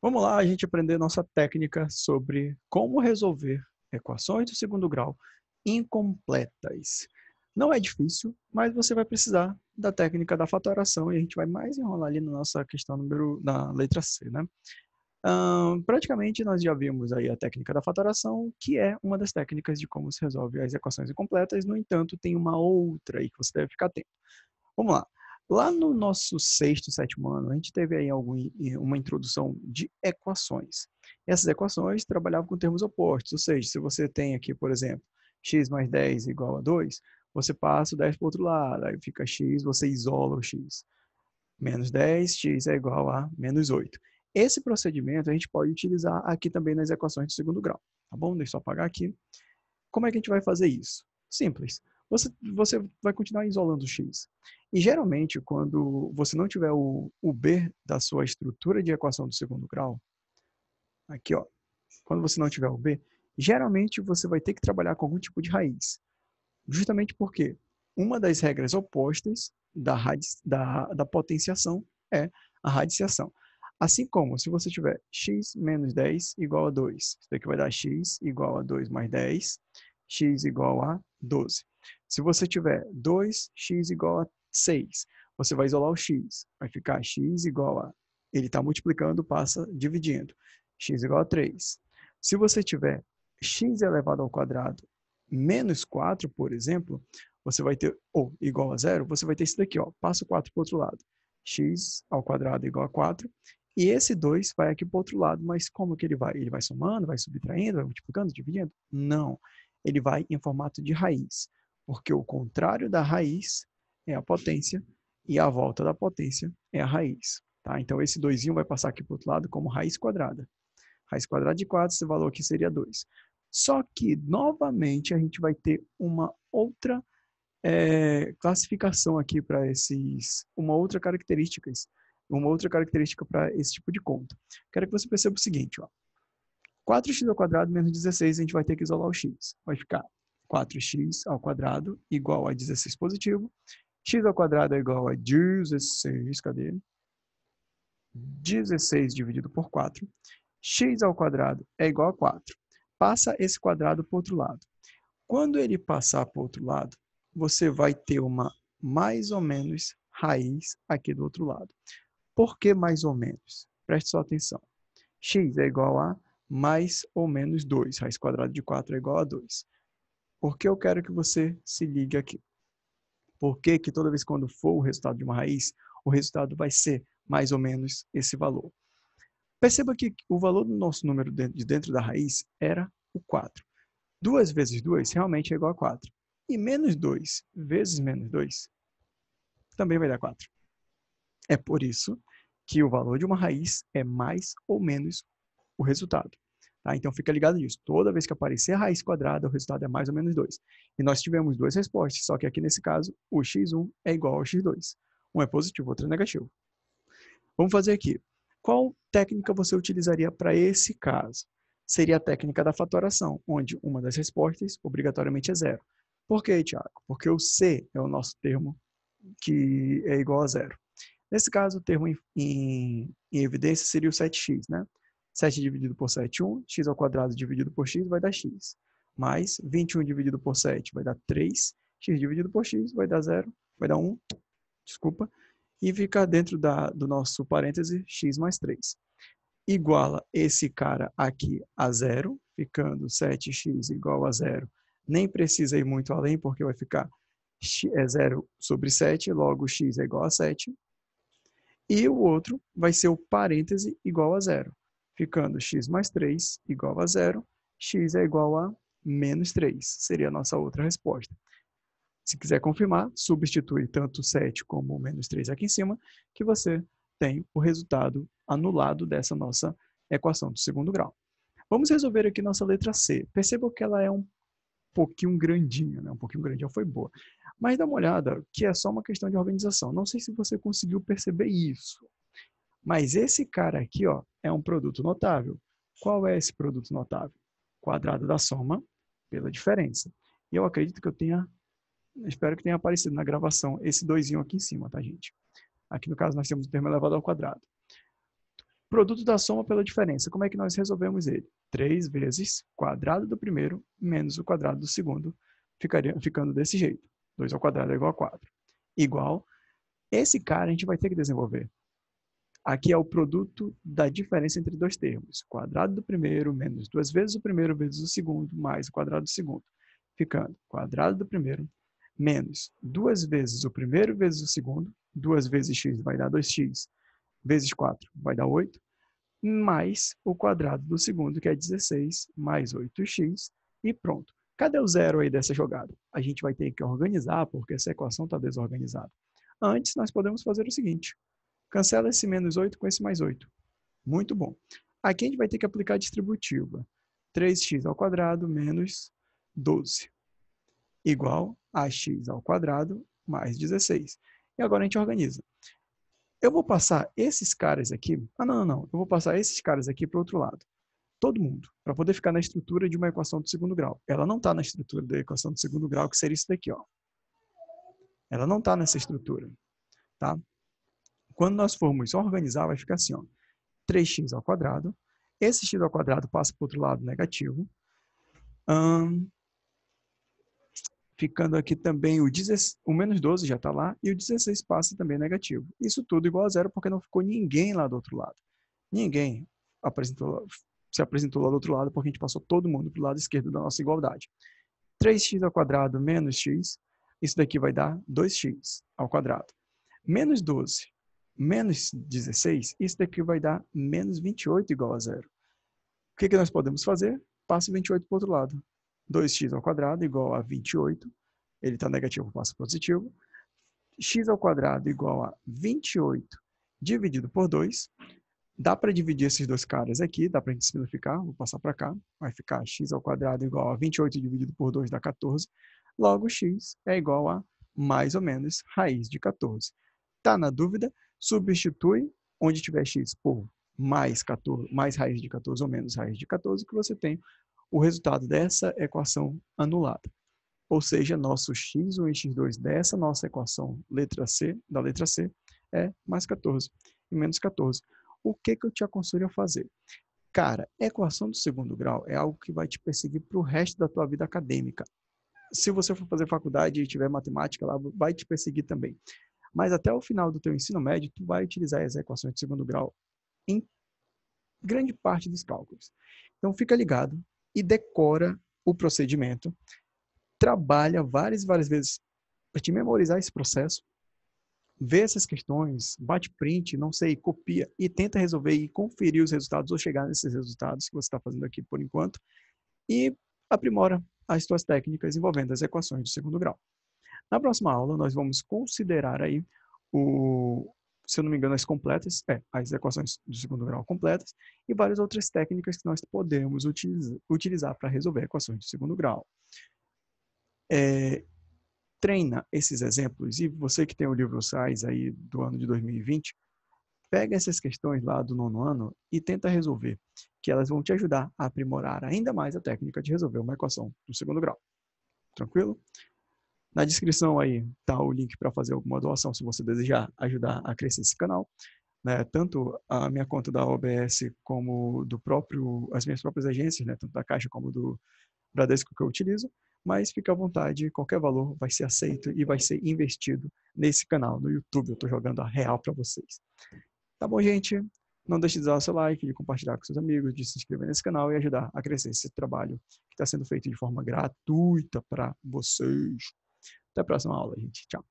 Vamos lá, a gente aprender nossa técnica sobre como resolver equações do segundo grau incompletas. Não é difícil, mas você vai precisar da técnica da fatoração e a gente vai mais enrolar ali na nossa questão na letra C, né? Praticamente nós já vimos aí a técnica da fatoração, que é uma das técnicas de como se resolve as equações incompletas. No entanto, tem uma outra aí que você deve ficar atento. Vamos lá. Lá no nosso sexto, sétimo ano, a gente teve aí uma introdução de equações. Essas equações trabalhavam com termos opostos, ou seja, se você tem aqui, por exemplo, x mais 10 igual a 2, você passa o 10 para o outro lado, aí fica x, você isola o x. Menos 10, x é igual a menos 8. Esse procedimento a gente pode utilizar aqui também nas equações de segundo grau, tá bom? Deixa eu só apagar aqui. Como é que a gente vai fazer isso? Simples. Você vai continuar isolando o x. E geralmente, quando você não tiver o b da sua estrutura de equação do segundo grau, aqui, ó, quando você não tiver o b, geralmente você vai ter que trabalhar com algum tipo de raiz. Justamente porque uma das regras opostas da potenciação é a radiciação. Assim como se você tiver x menos 10 igual a 2, isso daqui vai dar x igual a 2 mais 10, x igual a 12. Se você tiver 2x igual a 6, você vai isolar o x, vai ficar x igual a, ele está multiplicando, passa dividindo, x igual a 3. Se você tiver x elevado ao quadrado menos 4, por exemplo, você vai ter, ou igual a zero, você vai ter isso daqui, ó, passa o 4 para o outro lado. X ao quadrado igual a 4, e esse 2 vai aqui para o outro lado, mas como que ele vai? Ele vai somando, vai subtraindo, vai multiplicando, dividindo? Não, ele vai em formato de raiz, porque o contrário da raiz é a potência, e a volta da potência é a raiz. Tá? Então, esse 2 vai passar aqui para o outro lado como raiz quadrada. Raiz quadrada de 4, esse valor aqui seria 2. Só que, novamente, a gente vai ter uma outra classificação aqui para uma outra característica para esse tipo de conta. Quero que você perceba o seguinte, ó. 4x ao quadrado menos 16, a gente vai ter que isolar o x. Vai ficar 4x ao quadrado igual a 16 positivo. X ao quadrado é igual a 16, cadê? 16 dividido por 4. X ao quadrado é igual a 4. Passa esse quadrado para o outro lado. Quando ele passar para o outro lado, você vai ter uma mais ou menos raiz aqui do outro lado. Por que mais ou menos? Preste sua atenção. X é igual a mais ou menos 2. Raiz quadrada de 4 é igual a 2. Por que eu quero que você se ligue aqui? Porque que toda vez quando for o resultado de uma raiz, o resultado vai ser mais ou menos esse valor. Perceba que o valor do nosso número de dentro da raiz era o 4. 2 vezes 2 realmente é igual a 4. E menos 2 vezes menos 2 também vai dar 4. É por isso que o valor de uma raiz é mais ou menos o resultado. Tá? Então fica ligado nisso. Toda vez que aparecer a raiz quadrada, o resultado é mais ou menos 2. E nós tivemos duas respostas, só que aqui nesse caso, o x1 é igual ao x2. Um é positivo, outro é negativo. Vamos fazer aqui. Qual técnica você utilizaria para esse caso? Seria a técnica da fatoração, onde uma das respostas obrigatoriamente é zero. Por quê, Tiago? Porque o C é o nosso termo que é igual a zero. Nesse caso, o termo em evidência seria o 7x, né? 7 dividido por 7, 1. X ao quadrado dividido por x vai dar x. Mais 21 dividido por 7 vai dar 3. X dividido por x vai dar 0, vai dar 1. Desculpa. E fica dentro do nosso parêntese x mais 3. Iguala esse cara aqui a zero, ficando 7x igual a zero. Nem precisa ir muito além, porque vai ficar zero sobre 7, logo x é igual a 7. E o outro vai ser o parêntese igual a zero, ficando x mais 3 igual a zero, x é igual a menos 3. Seria a nossa outra resposta. Se quiser confirmar, substitui tanto 7 como menos 3 aqui em cima, que você tem o resultado anulado dessa nossa equação do segundo grau. Vamos resolver aqui nossa letra C. Perceba que ela é um pouquinho grandinha, né? Um pouquinho grandinha, foi boa. Mas dá uma olhada que é só uma questão de organização. Não sei se você conseguiu perceber isso. Mas esse cara aqui, ó, é um produto notável. Qual é esse produto notável? Quadrado da soma pela diferença. E eu acredito que espero que tenha aparecido na gravação esse 2 aqui em cima, tá, gente? Aqui no caso nós temos o termo elevado ao quadrado. Produto da soma pela diferença. Como é que nós resolvemos ele? 3 vezes quadrado do primeiro menos o quadrado do segundo, ficando desse jeito. 2 ao quadrado é igual a 4. Igual, esse cara a gente vai ter que desenvolver. Aqui é o produto da diferença entre dois termos. Quadrado do primeiro menos 2 vezes o primeiro vezes o segundo, mais o quadrado do segundo. Ficando quadrado do primeiro menos 2 vezes o primeiro vezes o segundo. 2 vezes x vai dar 2x, vezes 4 vai dar 8, mais o quadrado do segundo, que é 16, mais 8x, e pronto. Cadê o zero aí dessa jogada? A gente vai ter que organizar, porque essa equação está desorganizada. Antes, nós podemos fazer o seguinte. Cancela esse menos 8 com esse mais 8. Muito bom. Aqui a gente vai ter que aplicar a distributiva. 3x ao quadrado menos 12, igual a x ao quadrado mais 16. E agora a gente organiza. Eu vou passar esses caras aqui... não. Eu vou passar esses caras aqui para o outro lado. Todo mundo, para poder ficar na estrutura de uma equação do segundo grau. Ela não está na estrutura da equação do segundo grau, que seria isso daqui, ó. Ela não está nessa estrutura, tá? Quando nós formos organizar, vai ficar assim, ó. 3x ao quadrado. Esse x ao quadrado passa para o outro lado negativo. Ficando aqui também o menos 12 já está lá, e o 16 passa também negativo. Isso tudo igual a zero, porque não ficou ninguém lá do outro lado. Ninguém se apresentou lá do outro lado, porque a gente passou todo mundo para o lado esquerdo da nossa igualdade. 3x ao quadrado menos x, isso daqui vai dar 2x ao quadrado. Menos 12 menos 16, isso daqui vai dar menos 28 igual a zero. O que nós podemos fazer? Passa 28 para o outro lado. 2x ao quadrado igual a 28. Ele está negativo, passa positivo. X ao quadrado igual a 28 dividido por 2. Dá para dividir esses dois caras aqui, dá para a gente simplificar. Vou passar para cá. Vai ficar x ao quadrado igual a 28 dividido por 2 dá 14. Logo, x é igual a mais ou menos raiz de 14. Tá na dúvida? Substitui onde tiver x por mais 14, mais raiz de 14 ou menos raiz de 14, que você tem o resultado dessa equação anulada. Ou seja, nosso x1 e x2 dessa nossa equação da letra C, é mais 14 e menos 14. O que eu te aconselho a fazer? Cara, equação do segundo grau é algo que vai te perseguir para o resto da tua vida acadêmica. Se você for fazer faculdade e tiver matemática lá, vai te perseguir também. Mas até o final do teu ensino médio, tu vai utilizar as equações de segundo grau em grande parte dos cálculos. Então, fica ligado e decora o procedimento. Trabalha várias vezes para te memorizar esse processo. Vê essas questões, bate print, não sei, copia e tenta resolver e conferir os resultados ou chegar nesses resultados que você está fazendo aqui por enquanto e aprimora as suas técnicas envolvendo as equações do segundo grau. Na próxima aula, nós vamos considerar aí, se eu não me engano, as equações do segundo grau completas e várias outras técnicas que nós podemos utilizar para resolver equações do segundo grau. Treina esses exemplos e você que tem o livro SAIS aí do ano de 2020, pega essas questões lá do 9º ano e tenta resolver, que elas vão te ajudar a aprimorar ainda mais a técnica de resolver uma equação do segundo grau. Tranquilo? Na descrição aí está o link para fazer alguma doação se você desejar ajudar a crescer esse canal. Né? Tanto a minha conta da OBS como as minhas próprias agências, né? Tanto da Caixa como do Bradesco que eu utilizo. Mas fica à vontade, qualquer valor vai ser aceito e vai ser investido nesse canal, no YouTube. Eu estou jogando a real para vocês. Tá bom, gente? Não deixe de dar o seu like, de compartilhar com seus amigos, de se inscrever nesse canal e ajudar a crescer esse trabalho que está sendo feito de forma gratuita para vocês. Até a próxima aula, gente. Tchau.